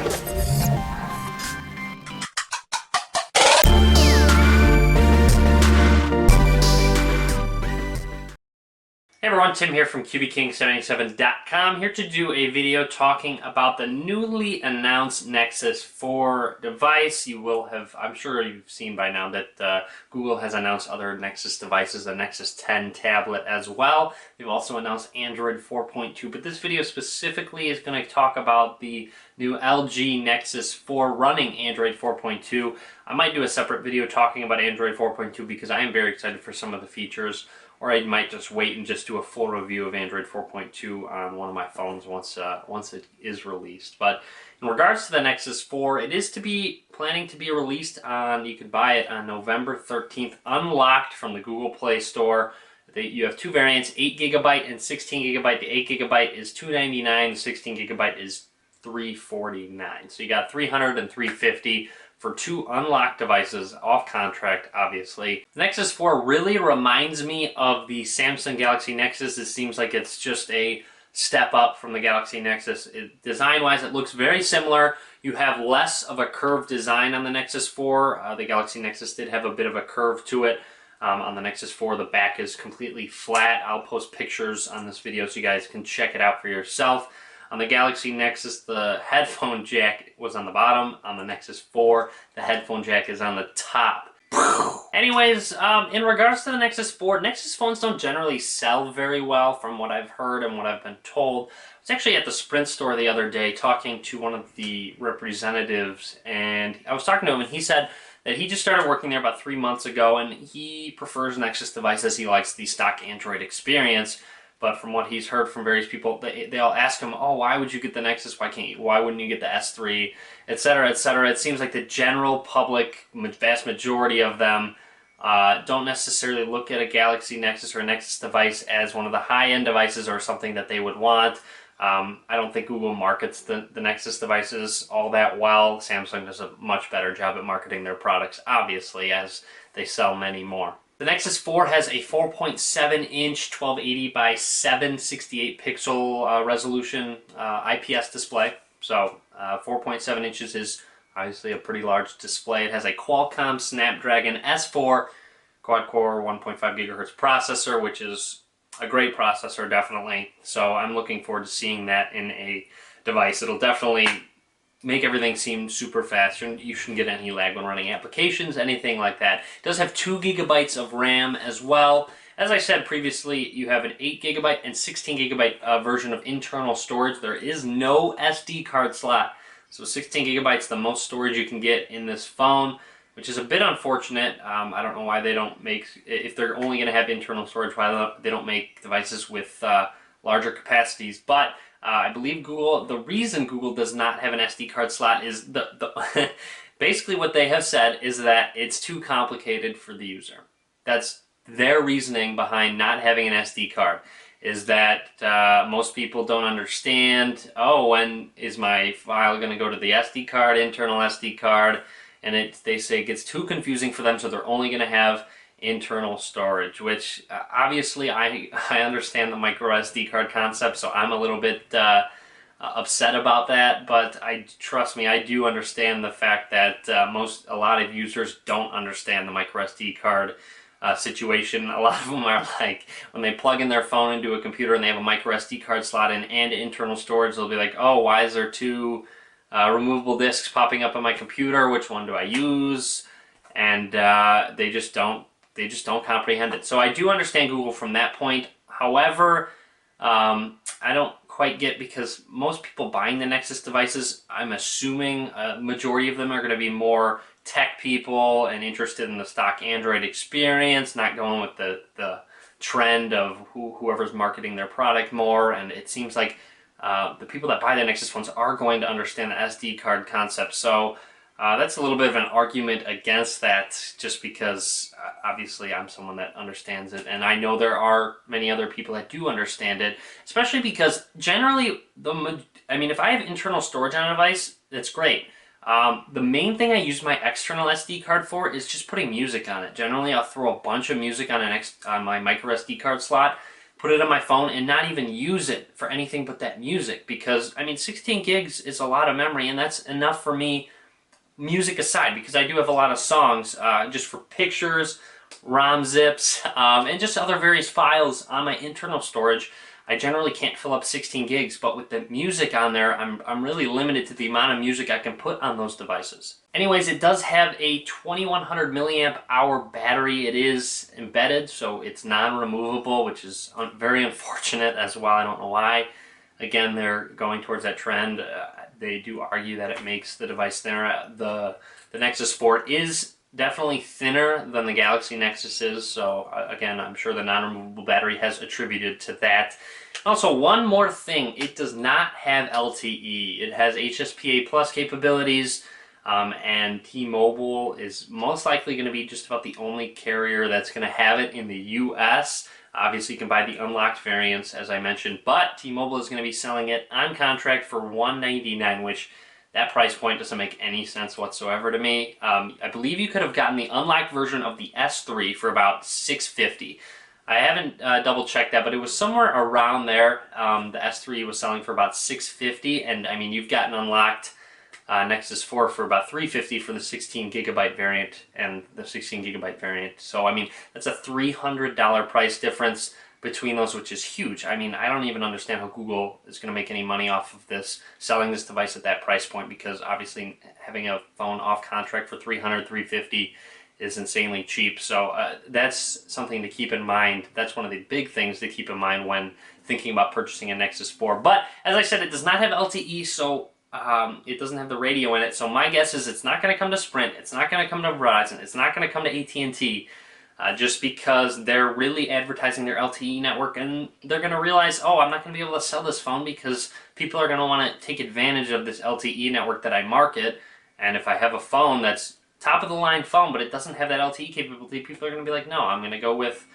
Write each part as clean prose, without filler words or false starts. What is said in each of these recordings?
Hey everyone, Tim here from QBKing77.com, here to do a video talking about the newly announced Nexus 4 device. You will have, I'm sure you've seen by now that Google has announced other Nexus devices, the Nexus 10 tablet as well. They've also announced Android 4.2, but this video specifically is going to talk about the new LG Nexus 4 running Android 4.2. I might do a separate video talking about Android 4.2 because I am very excited for some of the features. Or I might just wait and just do a full review of Android 4.2 on one of my phones once it is released. But in regards to the Nexus 4, it is planning to be released on, you could buy it on November 13th, unlocked from the Google Play Store. You have two variants, 8GB and 16GB. The 8GB is $299, the 16GB is $349. So you got $300 and $350 for two unlocked devices, off contract, obviously. The Nexus 4 really reminds me of the Samsung Galaxy Nexus. It seems like it's just a step up from the Galaxy Nexus. Design-wise, it looks very similar. You have less of a curved design on the Nexus 4. The Galaxy Nexus did have a bit of a curve to it. On the Nexus 4, the back is completely flat. I'll post pictures on this video so you guys can check it out for yourself. On the Galaxy Nexus, the headphone jack was on the bottom. On the Nexus 4, the headphone jack is on the top. Anyways, in regards to the Nexus 4, Nexus phones don't generally sell very well from what I've heard and what I've been told. I was actually at the Sprint store the other day talking to one of the representatives, and I was talking to him, and he said that he just started working there about 3 months ago, and he prefers Nexus devices. He likes the stock Android experience. But from what he's heard from various people, they all ask him, oh, why would you get the Nexus? Why wouldn't you get the S3? Etc., etc. It seems like the general public, vast majority of them, don't necessarily look at a Galaxy Nexus or a Nexus device as one of the high-end devices or something that they would want. I don't think Google markets the Nexus devices all that well. Samsung does a much better job at marketing their products, obviously, as they sell many more. The Nexus 4 has a 4.7-inch 1280 by 768 pixel resolution IPS display. So 4.7 inches is obviously a pretty large display. It has a Qualcomm Snapdragon S4 quad-core 1.5 gigahertz processor, which is a great processor, definitely. So I'm looking forward to seeing that in a device. It'll definitely make everything seem super fast. You shouldn't get any lag when running applications, anything like that. It does have 2 GB of RAM as well. As I said previously, you have an 8 GB and 16 GB version of internal storage. There is no SD card slot. So 16 GB, the most storage you can get in this phone, which is a bit unfortunate. I don't know why they don't make, if they're only going to have internal storage, why they don't make devices with larger capacities. But I believe the reason Google does not have an SD card slot is basically what they have said is that it's too complicated for the user. That's their reasoning behind not having an SD card, is that most people don't understand, oh, when is my file going to go to the SD card, internal SD card, and they say it gets too confusing for them, so they're only going to have internal storage, which obviously I understand the micro SD card concept, so I'm a little bit upset about that, but trust me, I do understand the fact that a lot of users don't understand the micro SD card situation. A lot of them are like, when they plug in their phone into a computer and they have a micro SD card slot in and internal storage, they'll be like, oh, why is there two removable disks popping up on my computer? Which one do I use? And they just don't comprehend it. So I do understand Google from that point. However, I don't quite get, because most people buying the Nexus devices, I'm assuming a majority of them are going to be more tech people and interested in the stock Android experience, not going with the trend of whoever's marketing their product more. And it seems like the people that buy the Nexus phones are going to understand the SD card concept. So that's a little bit of an argument against that, just because obviously I'm someone that understands it, and I know there are many other people that do understand it, especially because generally, if I have internal storage on a device, that's great. The main thing I use my external SD card for is just putting music on it. Generally, I'll throw a bunch of music on my micro SD card slot. put it on my phone and not even use it for anything but that music, because I mean 16 gigs is a lot of memory, and that's enough for me, music aside, because I do have a lot of songs just for pictures, ROM zips, and just other various files on my internal storage. I generally can't fill up 16 gigs, but with the music on there, I'm really limited to the amount of music I can put on those devices. Anyways, it does have a 2100 milliamp hour battery. It is embedded, so it's non-removable, which is very unfortunate as well. I don't know why. Again, they're going towards that trend. They do argue that it makes the device thinner. The Nexus 4 is definitely thinner than the Galaxy Nexus is, so again, I'm sure the non-removable battery has attributed to that. Also, one more thing, it does not have LTE. It has HSPA Plus capabilities, and T-Mobile is most likely going to be just about the only carrier that's going to have it in the US. Obviously, you can buy the unlocked variants, as I mentioned, but T-Mobile is going to be selling it on contract for $199, which that price point doesn't make any sense whatsoever to me. I believe you could have gotten the unlocked version of the S3 for about $650. I haven't double checked that, but it was somewhere around there. The S3 was selling for about $650, and I mean, you've gotten unlocked Nexus 4 for about $350 for the 16 gigabyte variant and the 16 gigabyte variant. So I mean, that's a $300 price difference between those, which is huge. I mean, I don't even understand how Google is going to make any money off of this, selling this device at that price point, because obviously having a phone off contract for $300, $350 is insanely cheap. So that's something to keep in mind. That's one of the big things to keep in mind when thinking about purchasing a Nexus 4. But as I said, it does not have LTE, so it doesn't have the radio in it. So my guess is it's not going to come to Sprint, it's not going to come to Verizon, it's not going to come to AT&T. Just because they're really advertising their LTE network, and they're going to realize, oh, I'm not going to be able to sell this phone because people are going to want to take advantage of this LTE network that I market. And if I have a phone that's top of the line phone, but it doesn't have that LTE capability, people are going to be like, no, I'm going to go with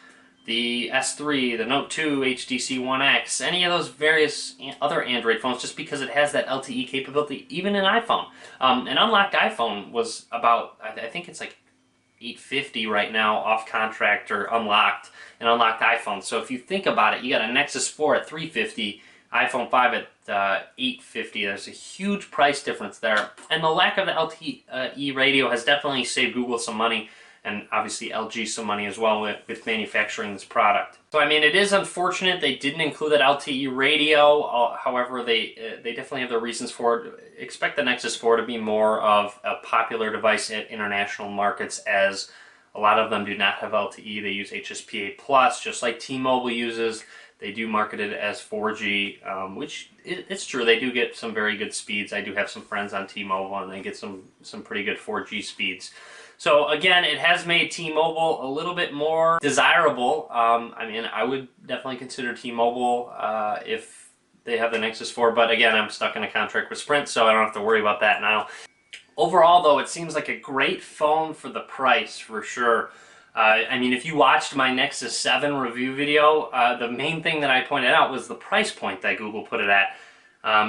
the S3, the Note 2, HTC One X, any of those various other Android phones, just because it has that LTE capability, even an iPhone. An unlocked iPhone was about, I think it's like $850 right now off contract or unlocked, an unlocked iPhone. So if you think about it, you got a Nexus 4 at $350, iPhone 5 at $850. There's a huge price difference there, and the lack of the LTE radio has definitely saved Google some money, and obviously LG some money as well with manufacturing this product. So I mean, it is unfortunate they didn't include that LTE radio. However, they definitely have their reasons for it. Expect the Nexus 4 to be more of a popular device at international markets, as a lot of them do not have LTE. They use HSPA Plus, just like T-Mobile uses. They do market it as 4G, which it's true. They do get some very good speeds. I do have some friends on T-Mobile, and they get some pretty good 4G speeds. So again, it has made T-Mobile a little bit more desirable. I mean, I would definitely consider T-Mobile if they have the Nexus 4, but again, I'm stuck in a contract with Sprint, so I don't have to worry about that now. Overall, though, it seems like a great phone for the price, for sure. I mean, if you watched my Nexus 7 review video, the main thing that I pointed out was the price point that Google put it at.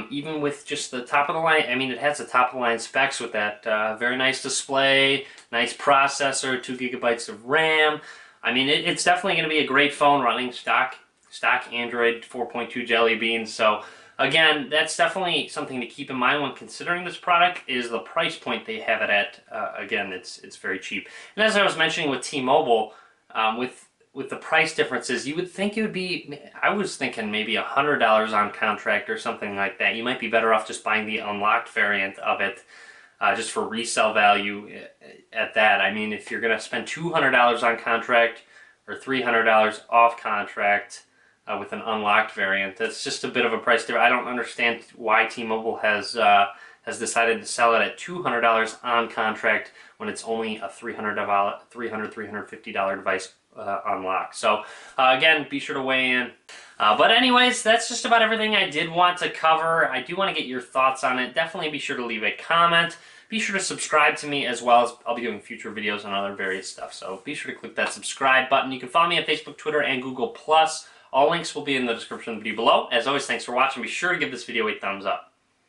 Even with just the top of the line, I mean, it has the top of the line specs with that very nice display, nice processor, 2 gigabytes of RAM. I mean, it's definitely going to be a great phone running stock Android 4.2 Jelly Beans. So again, that's definitely something to keep in mind when considering this product, is the price point they have it at. Again, it's very cheap. And as I was mentioning with T-Mobile, with the price differences, you would think it would be, I was thinking maybe $100 on contract or something like that. You might be better off just buying the unlocked variant of it, just for resale value at that. I mean, if you're going to spend $200 on contract or $300 off contract with an unlocked variant, that's just a bit of a price difference. I don't understand why T-Mobile has decided to sell it at $200 on contract when it's only a $350 device unlocked. So again, be sure to weigh in. But anyways, that's just about everything I did want to cover. I do want to get your thoughts on it. Definitely be sure to leave a comment. Be sure to subscribe to me, as well as I'll be doing future videos on other various stuff. So be sure to click that subscribe button. You can follow me on Facebook, Twitter, and Google+. All links will be in the description of the video below. As always, thanks for watching. Be sure to give this video a thumbs up.